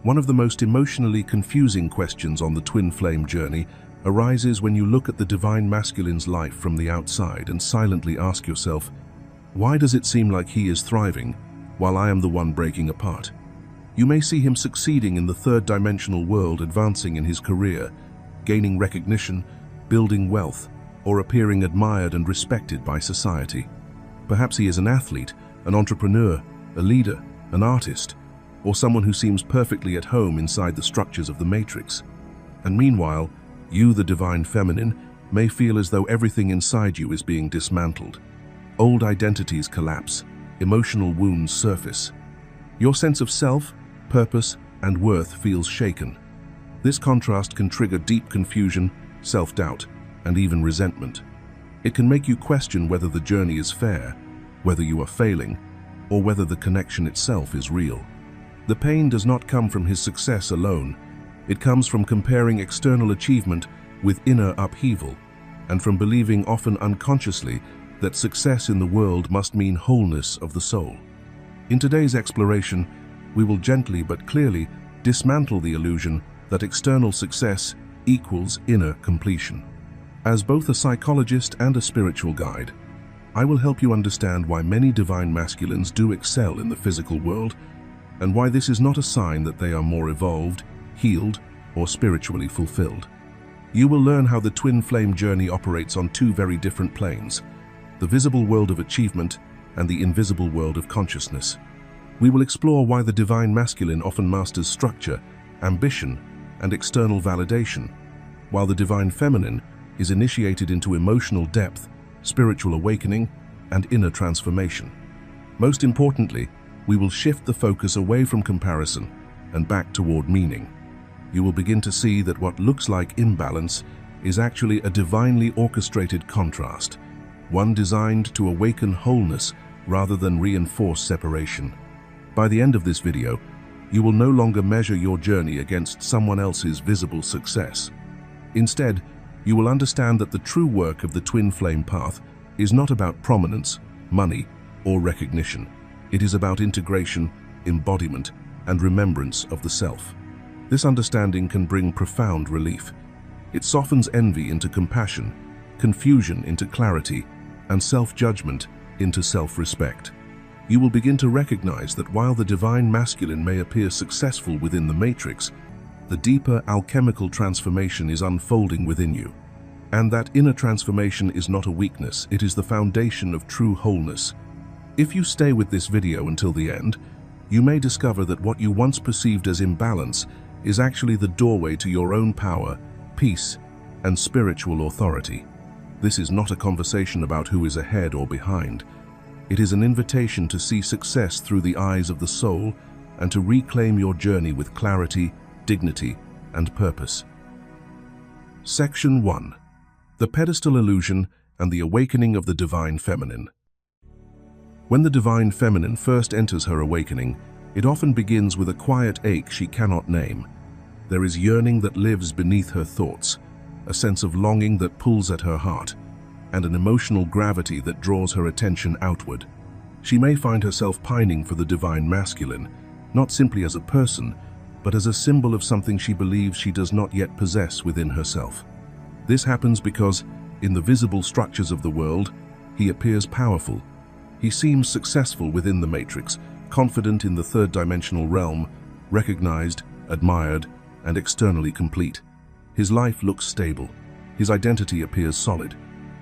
One of the most emotionally confusing questions on the twin flame journey arises when you look at the divine masculine's life from the outside and silently ask yourself, why does it seem like he is thriving while I am the one breaking apart? You may see him succeeding in the third-dimensional world, advancing in his career, gaining recognition, building wealth, or appearing admired and respected by society. Perhaps he is an athlete, an entrepreneur, a leader, an artist, or someone who seems perfectly at home inside the structures of the matrix. And meanwhile, you, the divine feminine, may feel as though everything inside you is being dismantled. Old identities collapse, emotional wounds surface. Your sense of self, purpose, and worth feels shaken. This contrast can trigger deep confusion, self-doubt, and even resentment. It can make you question whether the journey is fair, whether you are failing, or whether the connection itself is real. The pain does not come from his success alone. It comes from comparing external achievement with inner upheaval, and from believing, often unconsciously, that success in the world must mean wholeness of the soul. In today's exploration, we will gently but clearly dismantle the illusion that external success equals inner completion. As both a psychologist and a spiritual guide, I will help you understand why many divine masculines do excel in the physical world, and why this is not a sign that they are more evolved, healed, or spiritually fulfilled. You will learn how the twin flame journey operates on two very different planes, the visible world of achievement and the invisible world of consciousness. We will explore why the divine masculine often masters structure, ambition, and external validation, while the divine feminine is initiated into emotional depth, spiritual awakening, and inner transformation. Most importantly, we will shift the focus away from comparison and back toward meaning. You will begin to see that what looks like imbalance is actually a divinely orchestrated contrast, one designed to awaken wholeness rather than reinforce separation. By the end of this video, you will no longer measure your journey against someone else's visible success. Instead, you will understand that the true work of the twin flame path is not about prominence, money, or recognition. It is about integration, embodiment, and remembrance of the self. This understanding can bring profound relief. It softens envy into compassion, confusion into clarity, and self-judgment into self-respect. You will begin to recognize that while the divine masculine may appear successful within the matrix, the deeper alchemical transformation is unfolding within you. And that inner transformation is not a weakness, it is the foundation of true wholeness. If you stay with this video until the end, you may discover that what you once perceived as imbalance is actually the doorway to your own power, peace, and spiritual authority. This is not a conversation about who is ahead or behind. It is an invitation to see success through the eyes of the soul and to reclaim your journey with clarity, dignity, and purpose. Section 1. The Pedestal Illusion and the Awakening of the Divine Feminine. When the divine feminine first enters her awakening, it often begins with a quiet ache she cannot name. There is yearning that lives beneath her thoughts, a sense of longing that pulls at her heart, and an emotional gravity that draws her attention outward. She may find herself pining for the divine masculine, not simply as a person, but as a symbol of something she believes she does not yet possess within herself. This happens because, in the visible structures of the world, he appears powerful. He seems successful within the matrix, confident in the third-dimensional realm, recognized, admired, and externally complete. His life looks stable. His identity appears solid.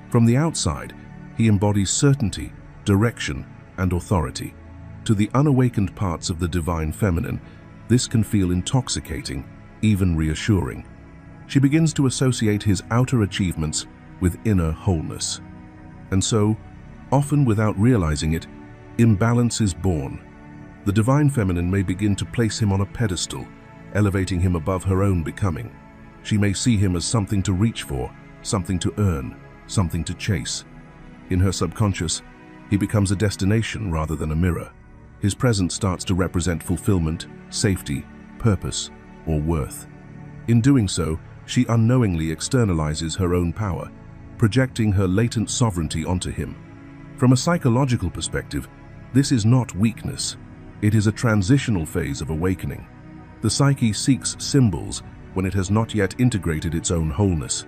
From the outside, he embodies certainty, direction, and authority. To the unawakened parts of the divine feminine, this can feel intoxicating, even reassuring. She begins to associate his outer achievements with inner wholeness. And so, often without realizing it, imbalance is born. The divine feminine may begin to place him on a pedestal, elevating him above her own becoming. She may see him as something to reach for, something to earn, something to chase. In her subconscious, he becomes a destination rather than a mirror. His presence starts to represent fulfillment, safety, purpose, or worth. In doing so, she unknowingly externalizes her own power, projecting her latent sovereignty onto him. From a psychological perspective, this is not weakness. It is a transitional phase of awakening. The psyche seeks symbols when it has not yet integrated its own wholeness.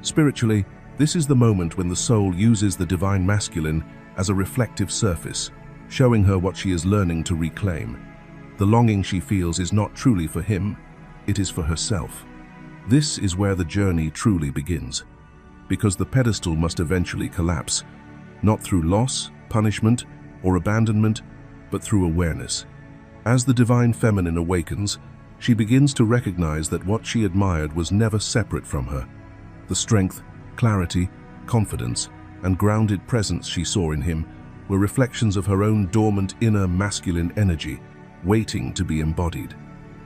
Spiritually, this is the moment when the soul uses the divine masculine as a reflective surface, showing her what she is learning to reclaim. The longing she feels is not truly for him, it is for herself. This is where the journey truly begins, because the pedestal must eventually collapse, not through loss, punishment, or abandonment, but through awareness. As the divine feminine awakens, she begins to recognize that what she admired was never separate from her. The strength, clarity, confidence, and grounded presence she saw in him were reflections of her own dormant inner masculine energy, waiting to be embodied.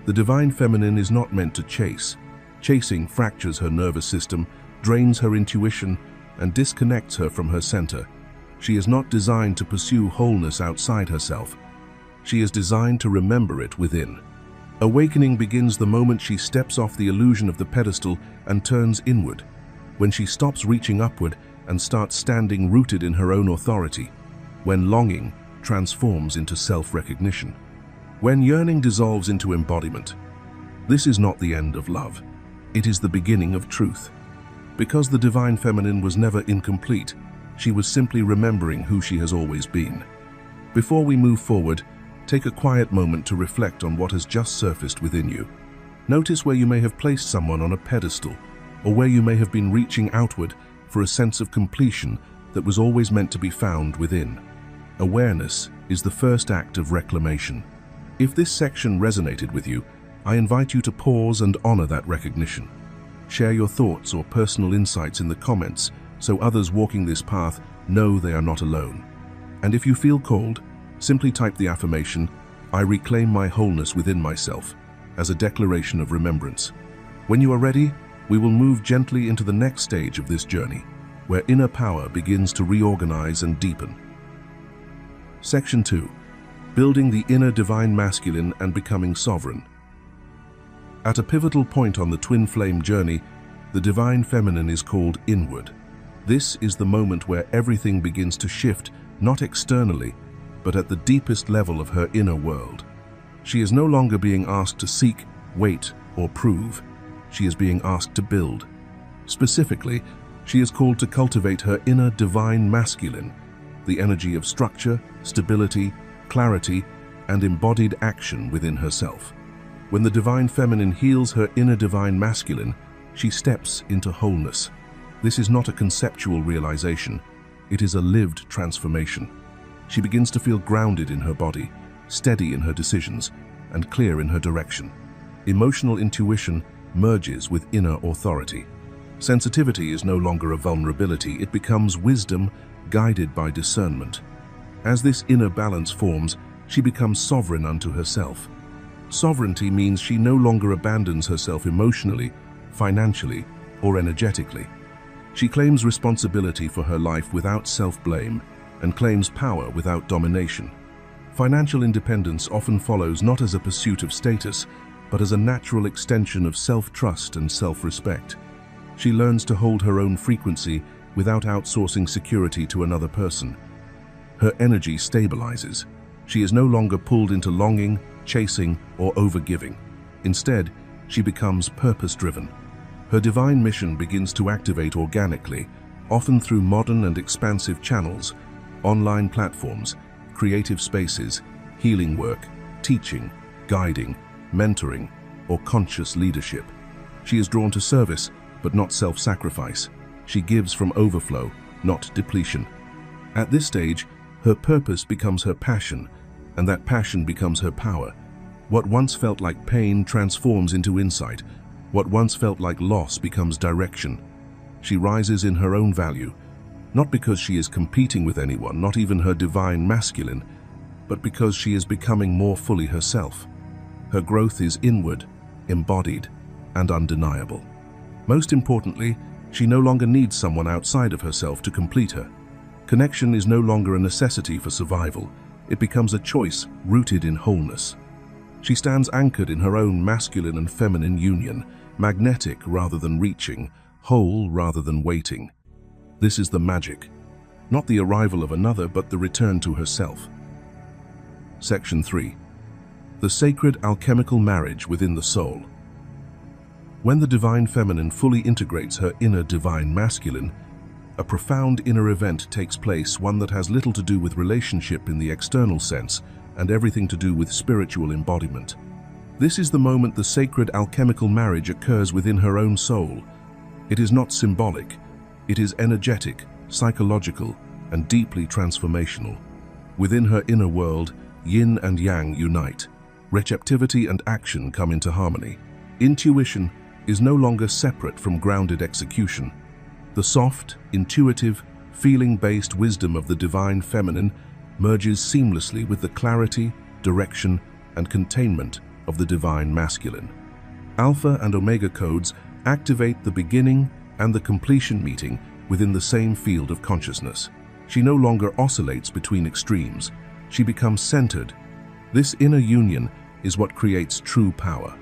The divine feminine is not meant to chase. Chasing fractures her nervous system, drains her intuition, and disconnects her from her center. She is not designed to pursue wholeness outside herself. She is designed to remember it within. Awakening begins the moment she steps off the illusion of the pedestal and turns inward, when she stops reaching upward and starts standing rooted in her own authority, when longing transforms into self-recognition, when yearning dissolves into embodiment. This is not the end of love. It is the beginning of truth. Because the divine feminine was never incomplete, she was simply remembering who she has always been. Before we move forward, take a quiet moment to reflect on what has just surfaced within you. Notice where you may have placed someone on a pedestal, or where you may have been reaching outward for a sense of completion that was always meant to be found within. Awareness is the first act of reclamation. If this section resonated with you, I invite you to pause and honor that recognition. Share your thoughts or personal insights in the comments so others walking this path know they are not alone. And if you feel called, simply type the affirmation, "I reclaim my wholeness within myself," as a declaration of remembrance. When you are ready, we will move gently into the next stage of this journey, where inner power begins to reorganize and deepen. Section 2. Building the inner divine masculine and becoming sovereign. At a pivotal point on the twin flame journey, the divine feminine is called inward. This is the moment where everything begins to shift, not externally, but at the deepest level of her inner world. She is no longer being asked to seek, wait, or prove. She is being asked to build. Specifically, she is called to cultivate her inner divine masculine, the energy of structure, stability, clarity, and embodied action within herself. When the divine feminine heals her inner divine masculine, she steps into wholeness. This is not a conceptual realization, it is a lived transformation. She begins to feel grounded in her body, steady in her decisions, and clear in her direction. Emotional intuition merges with inner authority. Sensitivity is no longer a vulnerability, it becomes wisdom guided by discernment. As this inner balance forms, she becomes sovereign unto herself. Sovereignty means she no longer abandons herself emotionally, financially, or energetically. She claims responsibility for her life without self-blame and claims power without domination. Financial independence often follows not as a pursuit of status, but as a natural extension of self-trust and self-respect. She learns to hold her own frequency without outsourcing security to another person. Her energy stabilizes. She is no longer pulled into longing, chasing, or overgiving. Instead, she becomes purpose-driven. Her divine mission begins to activate organically, often through modern and expansive channels, online platforms, creative spaces, healing work, teaching, guiding, mentoring, or conscious leadership. She is drawn to service, but not self-sacrifice. She gives from overflow, not depletion. At this stage, her purpose becomes her passion, and that passion becomes her power. What once felt like pain transforms into insight. What once felt like loss becomes direction. She rises in her own value, not because she is competing with anyone, not even her divine masculine, but because she is becoming more fully herself. Her growth is inward, embodied, and undeniable. Most importantly, she no longer needs someone outside of herself to complete her. Connection is no longer a necessity for survival. It becomes a choice rooted in wholeness. She stands anchored in her own masculine and feminine union, magnetic rather than reaching, whole rather than waiting. This is the magic, not the arrival of another, but the return to herself. Section 3. The sacred alchemical marriage within the soul. When the divine feminine fully integrates her inner divine masculine, a profound inner event takes place, one that has little to do with relationship in the external sense and everything to do with spiritual embodiment. This is the moment the sacred alchemical marriage occurs within her own soul. It is not symbolic, it is energetic, psychological, and deeply transformational. Within her inner world, yin and yang unite. Receptivity and action come into harmony. Intuition is no longer separate from grounded execution. The soft, intuitive, feeling-based wisdom of the divine feminine merges seamlessly with the clarity, direction, and containment of the divine masculine. Alpha and Omega codes activate the beginning and the completion meeting within the same field of consciousness. She no longer oscillates between extremes. She becomes centered. This inner union is what creates true power.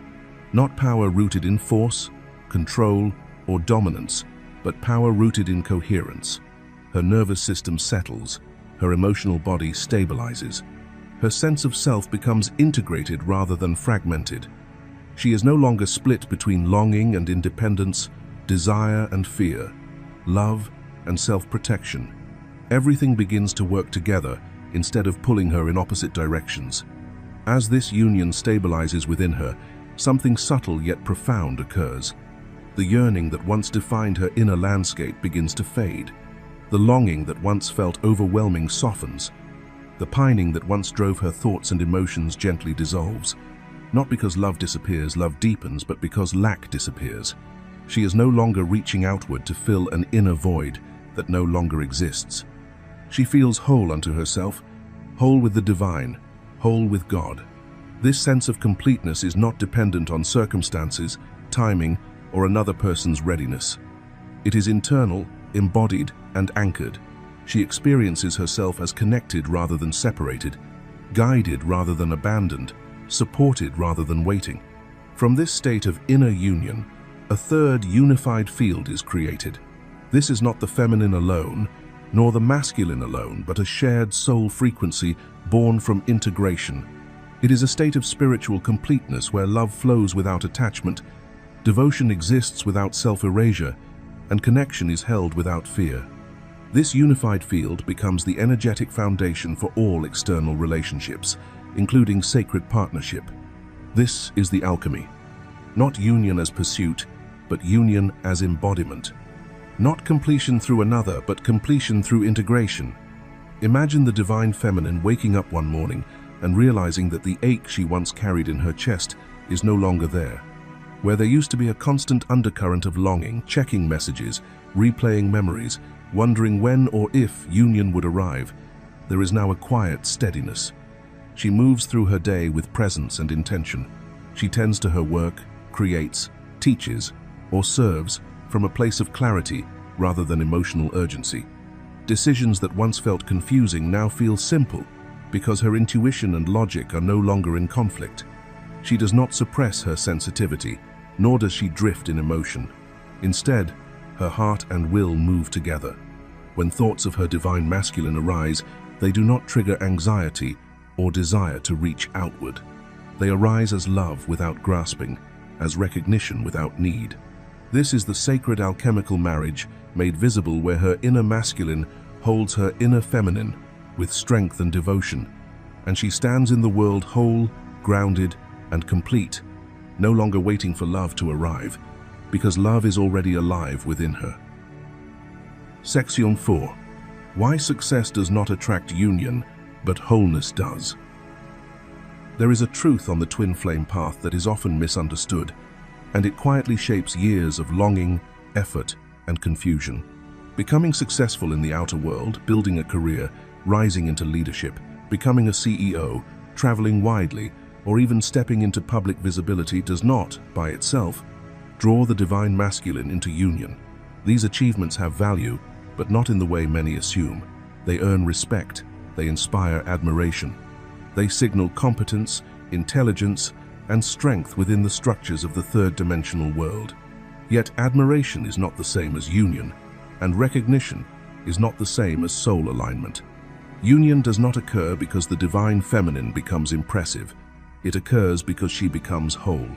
Not power rooted in force, control, or dominance, but power rooted in coherence. Her nervous system settles, her emotional body stabilizes. Her sense of self becomes integrated rather than fragmented. She is no longer split between longing and independence, desire and fear, love and self-protection. Everything begins to work together instead of pulling her in opposite directions. As this union stabilizes within her, something subtle yet profound occurs. The yearning that once defined her inner landscape begins to fade. The longing that once felt overwhelming softens. The pining that once drove her thoughts and emotions gently dissolves. Not because love disappears, love deepens, but because lack disappears. She is no longer reaching outward to fill an inner void that no longer exists. She feels whole unto herself, whole with the divine, whole with God. This sense of completeness is not dependent on circumstances, timing, or another person's readiness. It is internal, embodied, and anchored. She experiences herself as connected rather than separated, guided rather than abandoned, supported rather than waiting. From this state of inner union, a third unified field is created. This is not the feminine alone, nor the masculine alone, but a shared soul frequency born from integration. It is a state of spiritual completeness where love flows without attachment, devotion exists without self-erasure, and connection is held without fear. This unified field becomes the energetic foundation for all external relationships, including sacred partnership. This is the alchemy. Not union as pursuit, but union as embodiment. Not completion through another, but completion through integration. Imagine the divine feminine waking up one morning and realizing that the ache she once carried in her chest is no longer there. Where there used to be a constant undercurrent of longing, checking messages, replaying memories, wondering when or if union would arrive, there is now a quiet steadiness. She moves through her day with presence and intention. She tends to her work, creates, teaches, or serves from a place of clarity rather than emotional urgency. Decisions that once felt confusing now feel simple because her intuition and logic are no longer in conflict. She does not suppress her sensitivity, nor does she drift in emotion. Instead, her heart and will move together. When thoughts of her divine masculine arise, they do not trigger anxiety or desire to reach outward. They arise as love without grasping, as recognition without need. This is the sacred alchemical marriage made visible where her inner masculine holds her inner feminine with strength and devotion, and she stands in the world whole, grounded, and complete, no longer waiting for love to arrive, because love is already alive within her. Section 4. Why success does not attract union, but wholeness does. There is a truth on the twin flame path that is often misunderstood, and it quietly shapes years of longing, effort, and confusion. Becoming successful in the outer world, building a career, rising into leadership, becoming a CEO, traveling widely, or even stepping into public visibility does not, by itself, draw the divine masculine into union. These achievements have value, but not in the way many assume. They earn respect, they inspire admiration. They signal competence, intelligence, and strength within the structures of the third-dimensional world. Yet admiration is not the same as union, and recognition is not the same as soul alignment. Union does not occur because the divine feminine becomes impressive. It occurs because she becomes whole.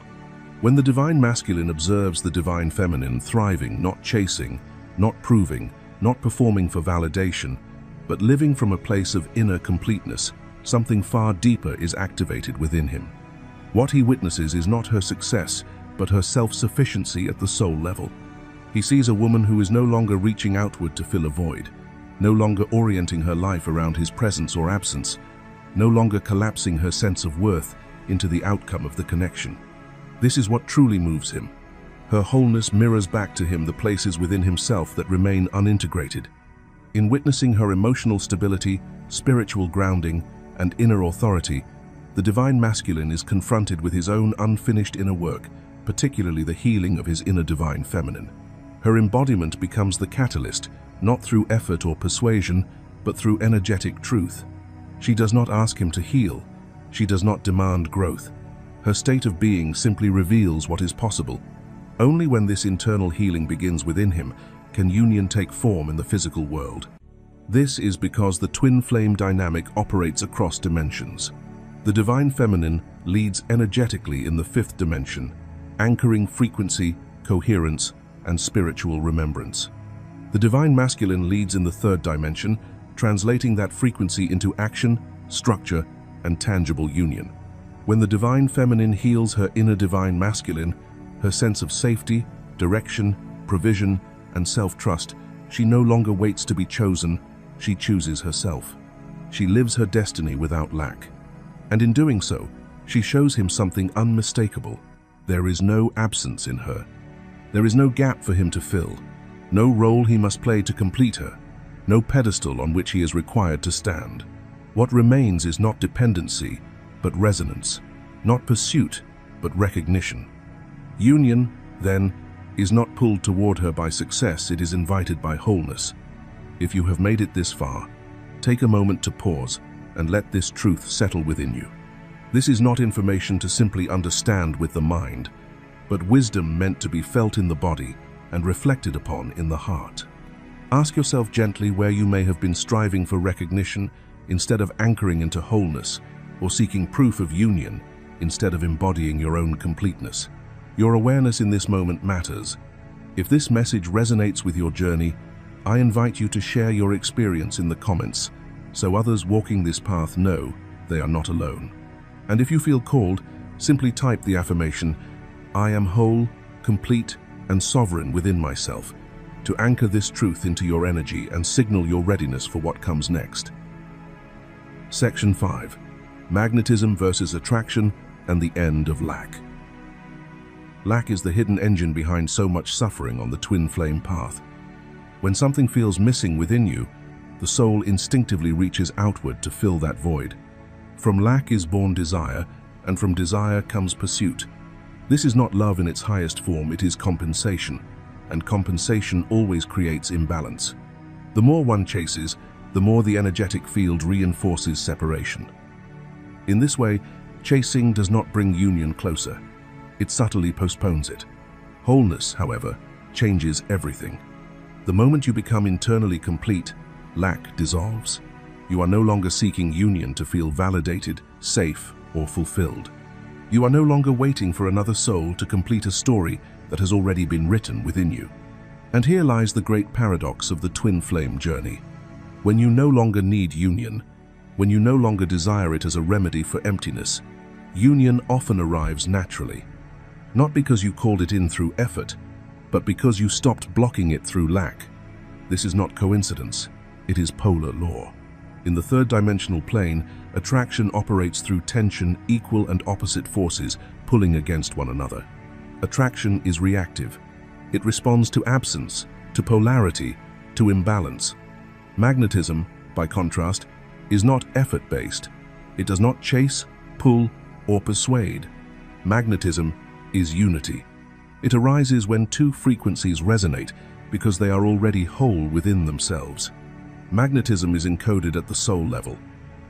When the divine masculine observes the divine feminine thriving, not chasing, not proving, not performing for validation, but living from a place of inner completeness, something far deeper is activated within him. What he witnesses is not her success, but her self-sufficiency at the soul level. He sees a woman who is no longer reaching outward to fill a void, no longer orienting her life around his presence or absence, no longer collapsing her sense of worth into the outcome of the connection. This is what truly moves him. Her wholeness mirrors back to him the places within himself that remain unintegrated. In witnessing her emotional stability, spiritual grounding, and inner authority, the divine masculine is confronted with his own unfinished inner work, particularly the healing of his inner divine feminine. Her embodiment becomes the catalyst, not through effort or persuasion, but through energetic truth. She does not ask him to heal. She does not demand growth. Her state of being simply reveals what is possible. Only when this internal healing begins within him can union take form in the physical world. This is because the twin flame dynamic operates across dimensions. The divine feminine leads energetically in the fifth dimension, anchoring frequency, coherence, and spiritual remembrance. The divine masculine leads in the third dimension, translating that frequency into action, structure, and tangible union. When the divine feminine heals her inner divine masculine, her sense of safety, direction, provision, and self-trust, she no longer waits to be chosen, she chooses herself. She lives her destiny without lack. And in doing so, she shows him something unmistakable. There is no absence in her. There is no gap for him to fill, no role he must play to complete her, no pedestal on which he is required to stand. What remains is not dependency, but resonance, not pursuit, but recognition. Union, then, is not pulled toward her by success, it is invited by wholeness. If you have made it this far, take a moment to pause and let this truth settle within you. This is not information to simply understand with the mind, but wisdom meant to be felt in the body and reflected upon in the heart. Ask yourself gently where you may have been striving for recognition instead of anchoring into wholeness, or seeking proof of union instead of embodying your own completeness. Your awareness in this moment matters. If this message resonates with your journey, I invite you to share your experience in the comments, so others walking this path know they are not alone. And if you feel called, simply type the affirmation, "I am whole, complete, and sovereign within myself," to anchor this truth into your energy and signal your readiness for what comes next. Section 5. Magnetism versus attraction and the end of lack. Lack is the hidden engine behind so much suffering on the twin flame path. When something feels missing within you, the soul instinctively reaches outward to fill that void. From lack is born desire, and from desire comes pursuit. This is not love in its highest form, it is compensation, and compensation always creates imbalance. The more one chases, the more the energetic field reinforces separation. In this way, chasing does not bring union closer. It subtly postpones it. Wholeness, however, changes everything. The moment you become internally complete, lack dissolves. You are no longer seeking union to feel validated, safe, or fulfilled. You are no longer waiting for another soul to complete a story that has already been written within you. And here lies the great paradox of the twin flame journey. When you no longer need union, when you no longer desire it as a remedy for emptiness, union often arrives naturally. Not because you called it in through effort, but because you stopped blocking it through lack. This is not coincidence, it is polar law. In the third dimensional plane, attraction operates through tension, equal and opposite forces pulling against one another. Attraction is reactive. It responds to absence, to polarity, to imbalance. Magnetism, by contrast, is not effort-based. It does not chase, pull, or persuade. Magnetism is unity. It arises when two frequencies resonate because they are already whole within themselves. Magnetism is encoded at the soul level.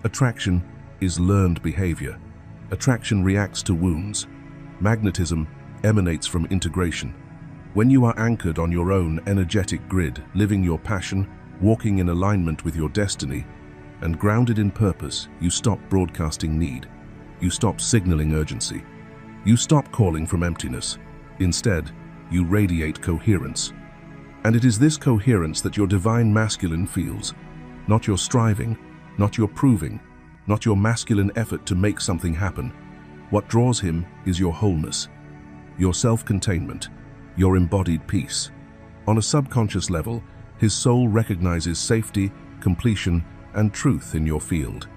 Attraction is learned behavior. Attraction reacts to wounds. Magnetism emanates from integration. When you are anchored on your own energetic grid, living your passion, walking in alignment with your destiny, and grounded in purpose, you stop broadcasting need. You stop signaling urgency. You stop calling from emptiness. Instead, you radiate coherence. And it is this coherence that your divine masculine feels. Not your striving, not your proving, not your masculine effort to make something happen. What draws him is your wholeness, your self-containment, your embodied peace. On a subconscious level, his soul recognizes safety, completion, and truth in your field.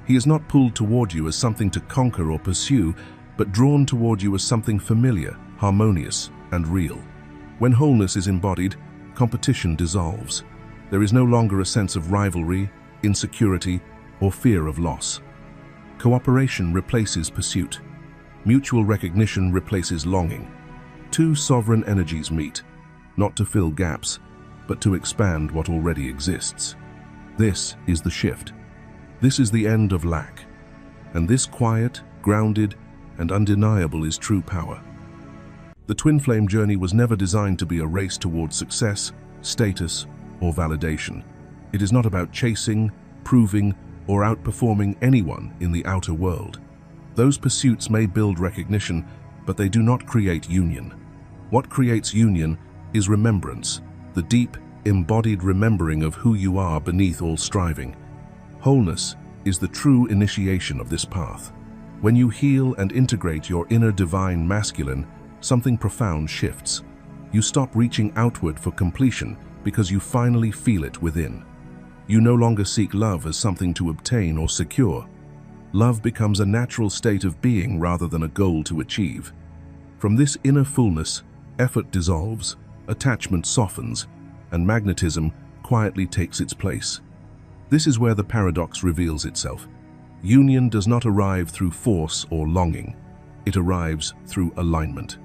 He is not pulled toward you as something to conquer or pursue, but drawn toward you as something familiar, harmonious, and real. When wholeness is embodied, competition dissolves. There is no longer a sense of rivalry, insecurity, or fear of loss. Cooperation replaces pursuit. Mutual recognition replaces longing. Two sovereign energies meet, not to fill gaps, but to expand what already exists. This is the shift. This is the end of lack. And this quiet, grounded, and undeniable is true power. The twin flame journey was never designed to be a race towards success, status, or validation. It is not about chasing, proving, or outperforming anyone in the outer world. Those pursuits may build recognition, but they do not create union. What creates union is remembrance, the deep, embodied remembering of who you are beneath all striving. Wholeness is the true initiation of this path. When you heal and integrate your inner divine masculine, something profound shifts. You stop reaching outward for completion because you finally feel it within. You no longer seek love as something to obtain or secure. Love becomes a natural state of being rather than a goal to achieve. From this inner fullness, effort dissolves, attachment softens, and magnetism quietly takes its place. This is where the paradox reveals itself. Union does not arrive through force or longing. It arrives through alignment.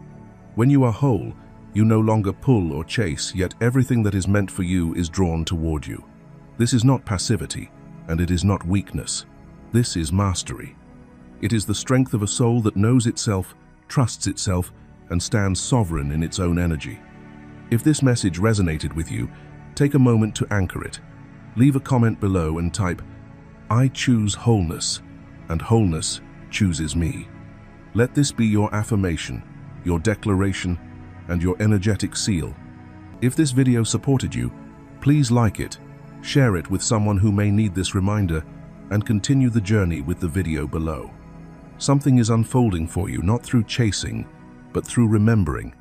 When you are whole, you no longer pull or chase, yet everything that is meant for you is drawn toward you. This is not passivity, and it is not weakness. This is mastery. It is the strength of a soul that knows itself, trusts itself, and stands sovereign in its own energy. If this message resonated with you, take a moment to anchor it. Leave a comment below and type, "I choose wholeness, and wholeness chooses me." Let this be your affirmation, your declaration, and your energetic seal. If this video supported you, please like it, share it with someone who may need this reminder, and continue the journey with the video below. Something is unfolding for you, not through chasing, but through remembering.